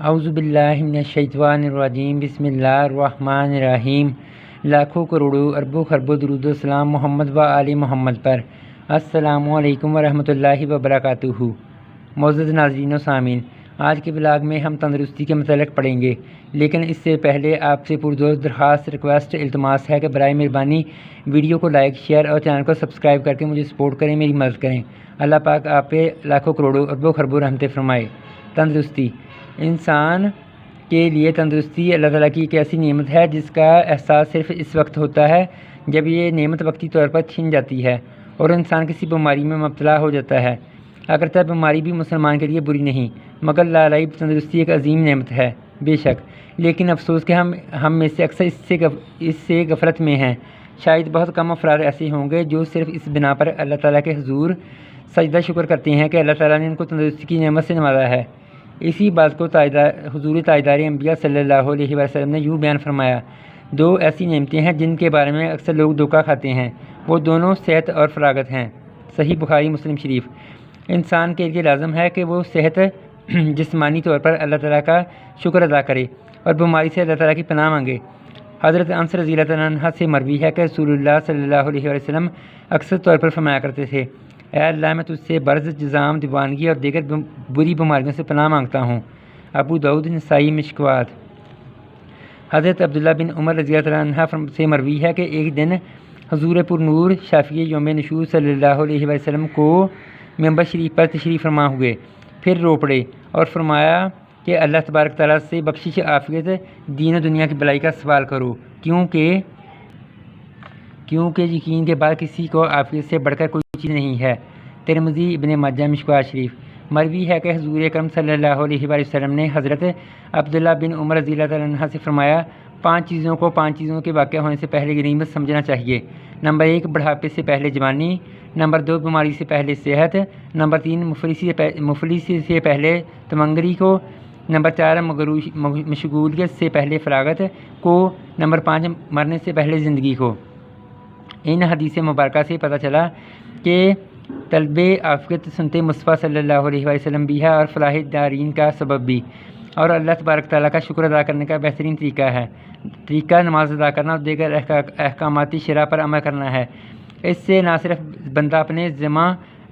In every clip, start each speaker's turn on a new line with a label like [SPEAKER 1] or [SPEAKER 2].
[SPEAKER 1] اعوذ باللہ من الشیطان الرجیم بسم اللہ الرحمن الرحیم۔ لاکھوں کروڑوں اربوں خربوں درود و سلام محمد و آل محمد پر۔ السلام علیکم ورحمۃ اللہ وبرکاتہ۔ معزز ناظرین و سامعین، آج کے بلاگ میں ہم تندرستی کے متعلق پڑھیں گے، لیکن اس سے پہلے آپ سے پرزور درخواست ریکویسٹ التماس ہے کہ برائے مہربانی ویڈیو کو لائک شیئر اور چینل کو سبسکرائب کر کے مجھے سپورٹ کریں، میری مدد کریں۔ اللہ پاک آپ پہ لاکھوں کروڑوں اربوں خربوں رحمتیں فرمائے۔ تندرستی انسان کے لیے تندرستی اللہ تعالیٰ کی ایک ایسی نعمت ہے جس کا احساس صرف اس وقت ہوتا ہے جب یہ نعمت وقتی طور پر چھن جاتی ہے اور انسان کسی بیماری میں مبتلا ہو جاتا ہے۔ اگرچہ بیماری بھی مسلمان کے لیے بری نہیں، مگر لالعیب تندرستی ایک عظیم نعمت ہے بے شک، لیکن افسوس کہ ہم میں سے اکثر اس سے غفلت میں ہیں۔ شاید بہت کم افراد ایسے ہوں گے جو صرف اس بنا پر اللہ تعالیٰ کے حضور سجدہ شکر کرتے ہیں کہ اللہ تعالیٰ نے ان کو تندرستی کی نعمت سے نوازا ہے۔ اسی بات کو حضور تاجدار انبیاء صلی اللہ علیہ وسلم نے یوں بیان فرمایا: دو ایسی نعمتیں ہیں جن کے بارے میں اکثر لوگ دھوکہ کھاتے ہیں، وہ دونوں صحت اور فراغت ہیں۔ صحیح بخاری مسلم شریف۔ انسان کے لیے لازم ہے کہ وہ صحت جسمانی طور پر اللہ تعالیٰ کا شکر ادا کرے اور بیماری سے اللہ تعالیٰ کی پناہ مانگے۔ حضرت انس رضی اللہ عنہ سے مروی ہے کہ رسول اللہ صلی اللہ علیہ وسلم اکثر طور پر فرمایا کرتے تھے: اے اللہ، میں تجھ سے برز، جذام، دیوانگی اور دیگر بری بیماریوں سے پناہ مانگتا ہوں۔ ابو داؤد، نسائی، مشکوات۔ حضرت عبداللہ بن عمر رضی اللہ عنہ سے مروی ہے کہ ایک دن حضور پر نور شافعی یوم نشور صلی اللہ علیہ وسلم کو ممبر شریف پر تشریف فرما ہوئے، پھر رو پڑے اور فرمایا کہ اللہ تبارک تعالیٰ سے بخشش عافیت، دین و دنیا کی بلائی کا سوال کرو، کیونکہ یقین کے بعد کسی کو عافیت سے بڑھ کر کوئی چیز نہیں ہے۔ ترمذی، ابن ماجہ، مشکوات شریف۔ مروی ہے کہ حضور اکرم صلی اللہ علیہ وسلم نے حضرت عبداللہ بن عمر رضی اللہ عنہ سے فرمایا: پانچ چیزوں کے واقع ہونے سے پہلے غنیمت سمجھنا چاہیے۔ نمبر 1، بڑھاپے سے پہلے جوانی۔ نمبر 2، بیماری سے پہلے صحت۔ نمبر 3، مفلسی سے پہلے تمنگری کو۔ نمبر 4، مشغولیت سے پہلے فراغت کو۔ نمبر 5، مرنے سے پہلے زندگی کو۔ ان حدیث مبارکہ سے پتہ چلا کہ طلب عافیت سنت مصطفیٰ صلی اللہ علیہ وسلم بھی ہے اور فلاح دارین کا سبب بھی، اور اللہ تبارک تعالیٰ کا شکر ادا کرنے کا بہترین طریقہ نماز ادا کرنا اور دیگر احکامات شرع پر عمل کرنا ہے۔ اس سے نہ صرف بندہ اپنے ذمہ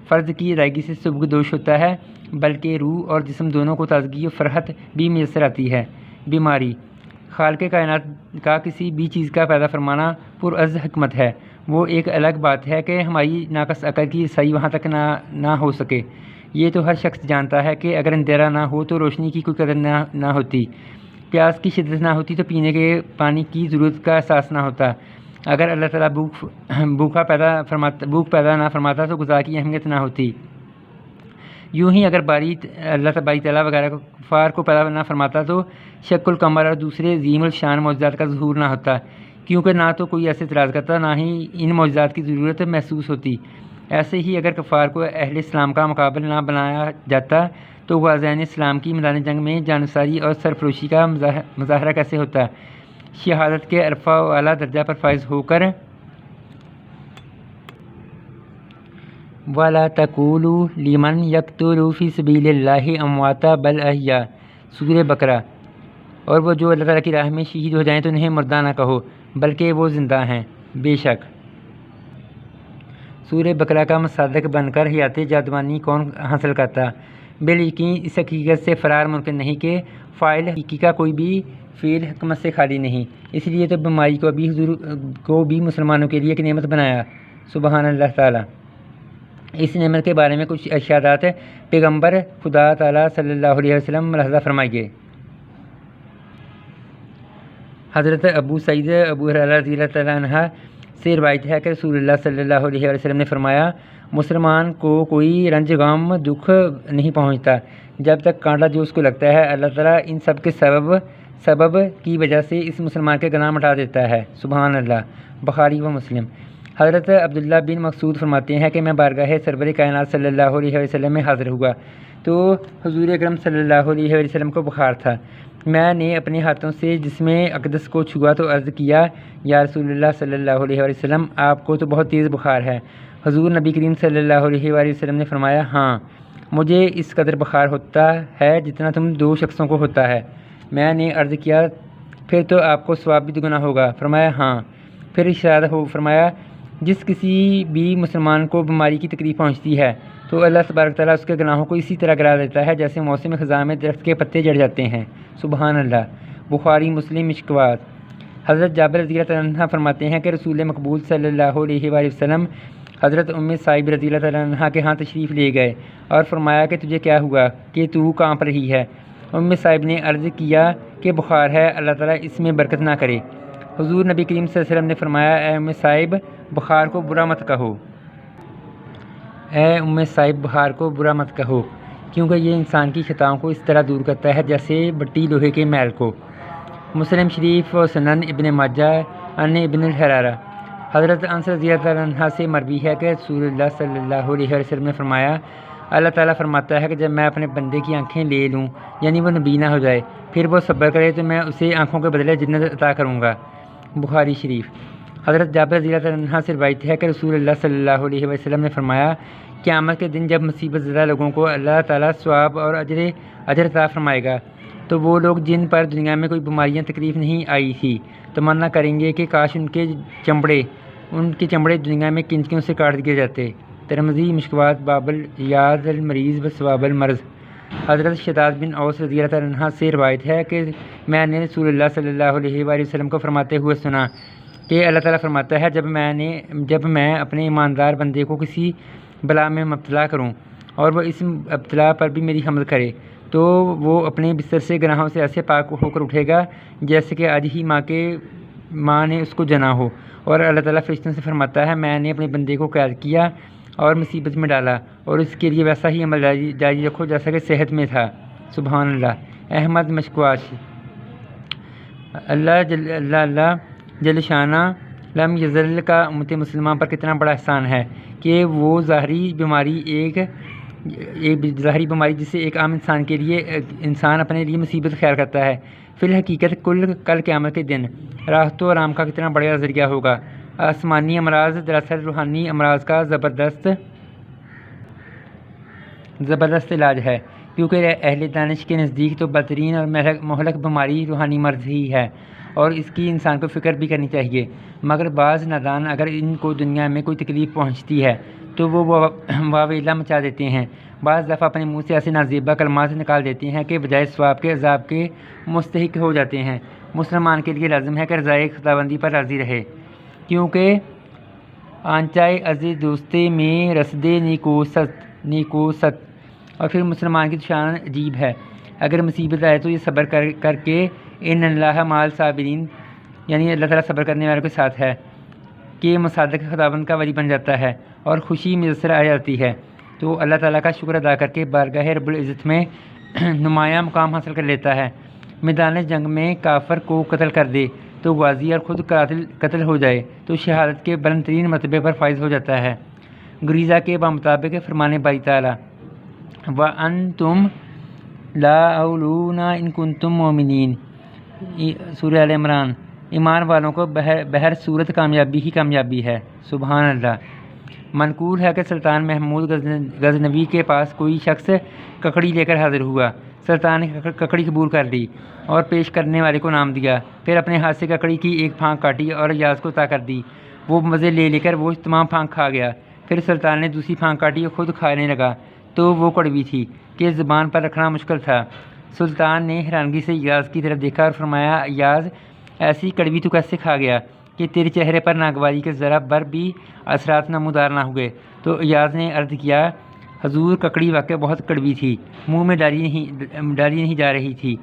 [SPEAKER 1] فرض کی ادائیگی سے سبکدوش ہوتا ہے، بلکہ روح اور جسم دونوں کو تازگی و فرحت بھی میسر آتی ہے۔ بیماری خالق کائنات کا کسی بھی چیز کا پیدا فرمانا پرعز حکمت ہے۔ وہ ایک الگ بات ہے کہ ہماری ناقص عقل کی رسائی وہاں تک نہ ہو سکے۔ یہ تو ہر شخص جانتا ہے کہ اگر اندھیرا نہ ہو تو روشنی کی کوئی قدر نہ ہوتی، پیاس کی شدت نہ ہوتی تو پینے کے پانی کی ضرورت کا احساس نہ ہوتا، اگر اللہ تعالیٰ بھوک پیدا نہ فرماتا تو غذا کی اہمیت نہ ہوتی۔ یوں ہی اگر اللہ باری تعالیٰ وغیرہ کفار کو پیدا نہ فرماتا تو شق القمر اور دوسرے عظیم الشان معجزات کا ظہور نہ ہوتا، کیونکہ نہ تو کوئی ایسے اعتراض کرتا، نہ ہی ان معجزات کی ضرورت محسوس ہوتی۔ ایسے ہی اگر کفار کو اہل اسلام کا مقابل نہ بنایا جاتا تو غازیان اسلام کی میدان جنگ میں جانثاری اور سرفروشی کا مظاہرہ کیسے ہوتا؟ شہادت کے عرفہ و اعلیٰ درجہ پر فائز ہو کر وَلَا تَقُولُوا لِمَنْ يَقْتُلُ فِي سَبِيلِ اللَّهِ أَمْوَاتًا بَلْ أَحْيَاءٌ۔ سورہ بقرہ۔ اور وہ جو اللہ تعالیٰ کی راہ میں شہید ہو جائیں تو انہیں مردہ نہ کہو، بلکہ وہ زندہ ہیں، بے شک۔ سورہ بقرہ کا مصداق بن کر حیات جاودانی کون حاصل کرتا؟ بالیقین اس حقیقت سے فرار ممکن نہیں کہ فاعل حقیقی کا کوئی بھی فعل حکمت سے خالی نہیں۔ اس لیے تو بیماری کو بھی مسلمانوں کے لیے ایک نعمت بنایا۔ سبحان اللہ تعالیٰ۔ اس نعمت کے بارے میں کچھ ارشادات پیغمبر خدا تعالیٰ صلی اللہ علیہ وسلم ملاحظہ فرمائیے۔ حضرت ابو سعید ابو ہریرہ رضی اللہ عنہ سے روایت ہے کہ رسول اللہ صلی اللہ علیہ وسلم نے فرمایا: مسلمان کو کوئی رنج، غم، دکھ نہیں پہنچتا جب تک کانٹا جو اس کو لگتا ہے اللہ تعالیٰ ان سب کے سبب کی وجہ سے اس مسلمان کے گناہ مٹا دیتا ہے۔ سبحان اللہ۔ بخاری و مسلم۔ حضرت عبداللہ بن مسعود فرماتے ہیں کہ میں بارگاہ سرور کائنات صلی اللہ علیہ وسلم میں حاضر ہوا تو حضور اکرم صلی اللہ علیہ وسلم کو بخار تھا۔ میں نے اپنے ہاتھوں سے جسم اقدس کو چھوا تو عرض کیا: یا رسول اللہ صلی اللہ علیہ وسلم، آپ کو تو بہت تیز بخار ہے۔ حضور نبی کریم صلی اللہ علیہ وسلم نے فرمایا: ہاں، مجھے اس قدر بخار ہوتا ہے جتنا تم 2 شخصوں کو ہوتا ہے۔ میں نے عرض کیا پھر تو آپ کو ثواب بھی دگنا ہوگا؟ فرمایا ہاں۔ پھر ارشاد فرمایا جس کسی بھی مسلمان کو بیماری کی تکلیف پہنچتی ہے تو اللہ تبارک تعالیٰ اس کے گناہوں کو اسی طرح گرا دیتا ہے جیسے موسم خزاں میں درخت کے پتے جڑ جاتے ہیں۔ سبحان اللہ۔ بخاری مسلم مشکوات۔ حضرت جابر رضی اللہ تعالیٰ عنہ فرماتے ہیں کہ رسول مقبول صلی اللہ علیہ وآلہ وسلم حضرت صائب رضی اللہ تعالیٰ عنہ کے ہاں تشریف لے گئے اور فرمایا کہ تجھے کیا ہوا کہ تو کانپ رہی ہے؟ صائب نے عرض کیا کہ بخار ہے، اللہ تعالیٰ اس میں برکت نہ کرے۔ حضور نبی کریم صلی اللہ علیہ وسلم نے فرمایا اے صائب بخار کو برا مت کہو، صائب بخار کو برا مت کہو، کیونکہ یہ انسان کی خطاؤں کو اس طرح دور کرتا ہے جیسے بٹی لوہے کے میل کو۔ مسلم شریف و سنن ابن ماجہ ان ابن الحرارہ۔ حضرت انس رضی اللہ عنہ سے مروی ہے کہ رسول اللہ صلی اللہ علیہ وسلم نے فرمایا اللہ تعالیٰ فرماتا ہے کہ جب میں اپنے بندے کی آنکھیں لے لوں یعنی وہ نبینا ہو جائے پھر وہ صبر کرے تو میں اسے آنکھوں کے بدلے جنت عطا کروں گا۔ بخاری شریف۔ حضرت جابر رضی اللہ عنہ سے روایت ہے کہ رسول اللہ صلی اللہ علیہ وسلم نے فرمایا قیامت کے دن جب مصیبت زدہ لوگوں کو اللہ تعالیٰ ثواب اور اجر عطا فرمائے گا تو وہ لوگ جن پر دنیا میں کوئی بیماریاں تکلیف نہیں آئی تھی تمنا کریں گے کہ کاش ان کے چمڑے دنیا میں کنچکیوں سے کاٹ دیے جاتے۔ ترمذی مشکوات باب الیاذ المریض و ثواب المرض۔ حضرت شداد بن اوس رضی اللہ عنہ سے روایت ہے کہ میں نے رسول اللہ صلی اللہ علیہ وآلہ وسلم کو فرماتے ہوئے سنا کہ اللہ تعالیٰ فرماتا ہے جب میں اپنے ایماندار بندے کو کسی بلا میں مبتلا کروں اور وہ اس ابتلا پر بھی میری حمد کرے تو وہ اپنے بستر سے گناہوں سے ایسے پاک ہو کر اٹھے گا جیسے کہ آج ہی ماں نے اس کو جنا ہو، اور اللہ تعالیٰ فرشتوں سے فرماتا ہے میں نے اپنے بندے کو قید کیا اور مصیبت میں ڈالا اور اس کے لیے ویسا ہی عمل جاری رکھو جیسا کہ صحت میں تھا۔ سبحان اللہ۔ احمد مشکواش۔ اللہ جل شانہ لم یزل کا امت مسلمہ پر کتنا بڑا احسان ہے کہ وہ ظاہری بیماری جسے ایک عام انسان کے لیے انسان اپنے لیے مصیبت خیال کرتا ہے فی الحقیقت کل قیامت کے دن راحت و آرام کا کتنا بڑا ذریعہ ہوگا۔ آسمانی امراض دراصل روحانی امراض کا زبردست علاج ہے، کیونکہ اہل دانش کے نزدیک تو بدترین اور مہلک بیماری روحانی مرض ہی ہے اور اس کی انسان کو فکر بھی کرنی چاہیے، مگر بعض نادان اگر ان کو دنیا میں کوئی تکلیف پہنچتی ہے تو وہ واویلا مچا دیتے ہیں، بعض دفعہ اپنے منہ سے ایسے نازیبہ کلمات نکال دیتے ہیں کہ بجائے ثواب کے عذاب کے مستحق ہو جاتے ہیں۔ مسلمان کے لیے لازم ہے کہ رضائے خداوندی پر راضی رہے، کیونکہ آنچائے عزیز دوستے میں رسد نیکوست۔ اور پھر مسلمان کی شان عجیب ہے، اگر مصیبت آئے تو یہ صبر کر کے ان اللہ مع الصابرین یعنی اللہ تعالیٰ صبر کرنے والوں کے ساتھ ہے کہ مصادق خداوند کا ولی بن جاتا ہے اور خوشی میسر آ جاتی ہے تو اللہ تعالیٰ کا شکر ادا کر کے بارگاہ رب العزت میں نمایاں مقام حاصل کر لیتا ہے۔ میدان جنگ میں کافر کو قتل کر دے تو غازی اور خود قتل ہو جائے تو شہادت کے بلند ترین مرتبے پر فائز ہو جاتا ہے۔ گریزہ کے بمطابق فرمان باری تعالیٰ وَأَنْتُمْ لَا أَوْلُونَ إِن كُنتُم مُؤْمِنِينَ۔ سورہ آل عمران۔ ایمان والوں کو بہر صورت کامیابی ہی کامیابی ہے۔ سبحان اللہ۔ منقول ہے کہ سلطان محمود غزنوی کے پاس کوئی شخص ککڑی لے کر حاضر ہوا، سلطان نے ککڑی قبول کر لی اور پیش کرنے والے کو نام دیا، پھر اپنے ہاتھ سے ککڑی کی ایک پھانک کاٹی اور ایاز کو عطا کر دی، وہ مزے لے کر وہ تمام پھانک کھا گیا، پھر سلطان نے دوسری پھانک کاٹی اور خود کھانے لگا تو وہ کڑوی تھی کہ زبان پر رکھنا مشکل تھا۔ سلطان نے حیرانگی سے ایاز کی طرف دیکھا اور فرمایا ایاز ایسی کڑوی تو کیسے کھا گیا کہ تیرے چہرے پر ناگواری کے ذرا بر بھی اثرات نمودار نہ ہوئے؟ تو ایاز نے عرض کیا حضور ککڑی واقع بہت کڑوی تھی، منہ میں ڈالی نہیں جا رہی تھی۔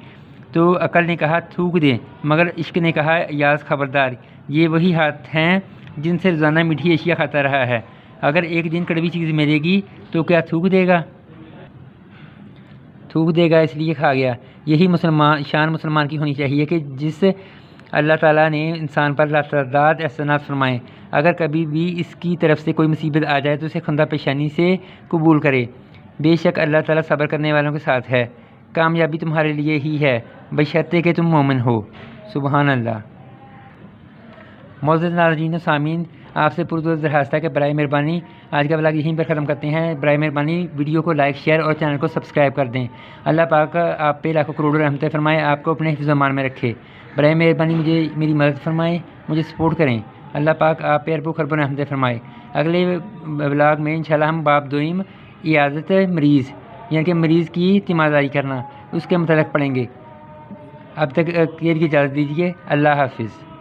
[SPEAKER 1] تو عقل نے کہا تھوک دیں، مگر عشق نے کہا ایاز خبردار، یہ وہی ہاتھ ہیں جن سے روزانہ میٹھی اشیاء کھاتا رہا ہے، اگر ایک دن کڑوی چیز ملے گی تو کیا تھوک دے گا؟ اس لیے کھا گیا۔ یہی شان مسلمان کی ہونی چاہیے کہ جس اللہ تعالیٰ نے انسان پر لاتعداد احسانات فرمائے، اگر کبھی بھی اس کی طرف سے کوئی مصیبت آ جائے تو اسے خندہ پیشانی سے قبول کرے، بے شک اللہ تعالیٰ صبر کرنے والوں کے ساتھ ہے، کامیابی تمہارے لیے ہی ہے بشرطے کہ تم مومن ہو۔ سبحان اللہ۔ معزز ناظرین و سامعین، آپ سے پرزور درخواست ہے کہ برائے مہربانی آج کا ولاگ یہیں پر ختم کرتے ہیں۔ برائے مہربانی ویڈیو کو لائک شیئر اور چینل کو سبسکرائب کر دیں۔ اللہ پاک آپ پہ لاکھوں کروڑوں رحمتیں فرمائے، آپ کو اپنے حفظ و امان میں رکھے۔ برائے مہربانی میری مدد فرمائیں، مجھے سپورٹ کریں۔ اللہ پاک آپ پہ اربوں خربوں رحمتیں فرمائے۔ اگلے ولاگ میں انشاءاللہ ہم باب دوئم عیادت مریض یعنی کہ مریض کی تیمارداری کرنا اس کے متعلق پڑھیں گے۔ اب تک کے لیے اجازت دیجیے۔ اللہ حافظ۔